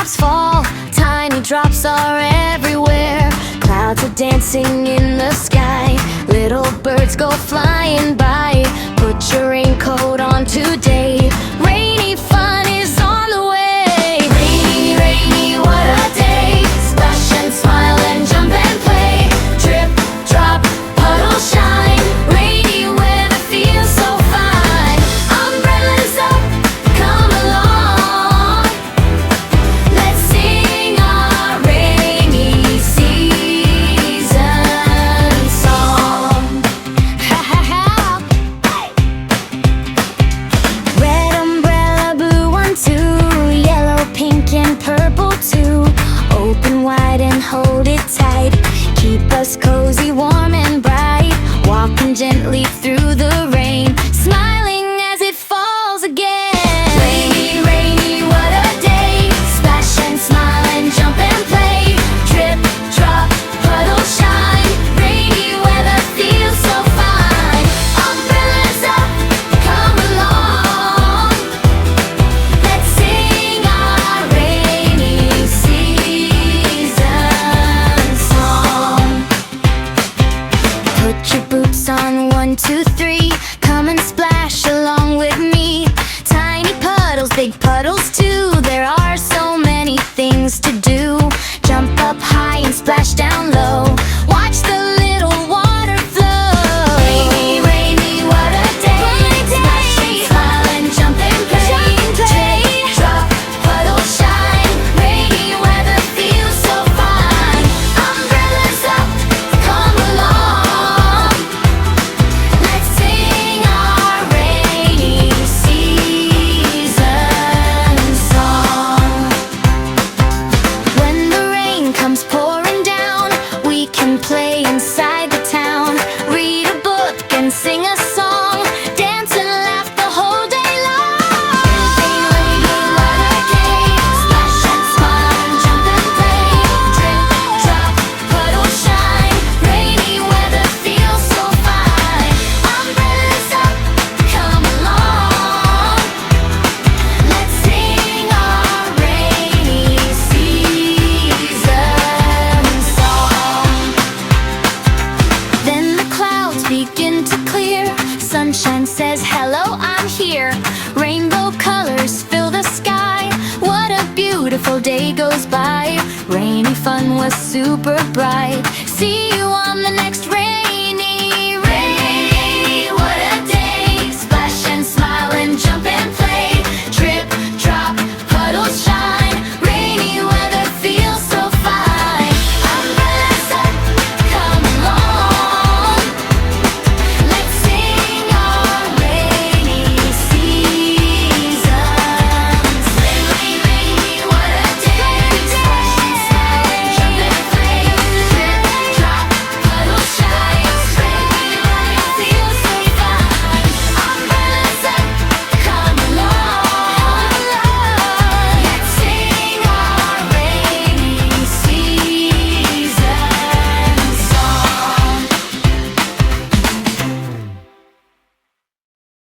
Raindrops fall, tiny drops are everywhere. Clouds are dancing in the sky, little birds go flying by. Put your raincoat on today, rainy fun is on the way. Rainy, rainy, what a day. Splash and smile and jump and play. Drip, drop, puddle, shine. Rainy weather feels so fine. Umbrellas up, come along. Let's sing our rainy season song. Ha ha ha. Red umbrella, blue one too. Yellow, pink and purple too. Open wide and hold it tight. Keep us cozy, warm and bright. Walking gently through the rain, smiling as it falls again. Rainy, rainy, what a day. Splash and smile and jump and play. Drip, drop, puddle, shine. Rainy weather feels so fine. Umbrellas up, come along. Let's sing our rainy season song. Put your boots on, 1, 2, 3. Come and splash along with me. Tiny puddles, big puddles too. There are so many things to do. Jump up high and splash down low. Watch the little water flow. Rainy, rainy, what a day. Splash and smile and jump and play. Drip, drop, puddle, shine. Rainy weather feels so fine. Umbrellas up, come along. Let's sing our rainy season song. When the rain comes pouring down, we can play inside the town. Read a book and sing a song. Dance and laugh the whole day long. Rainy, what a day. Splash and smile and jump and play. Drip, drop, puddle, shine. Rainy weather feels so fine. Umbrellas up, come along. Let's sing our rainy season song. Then the clouds begin to clear. Sunshine says, hello, I'm here. Rainbow colors fill the sky. What a beautiful day goes by. Rainy fun was super bright. See you on the next rain.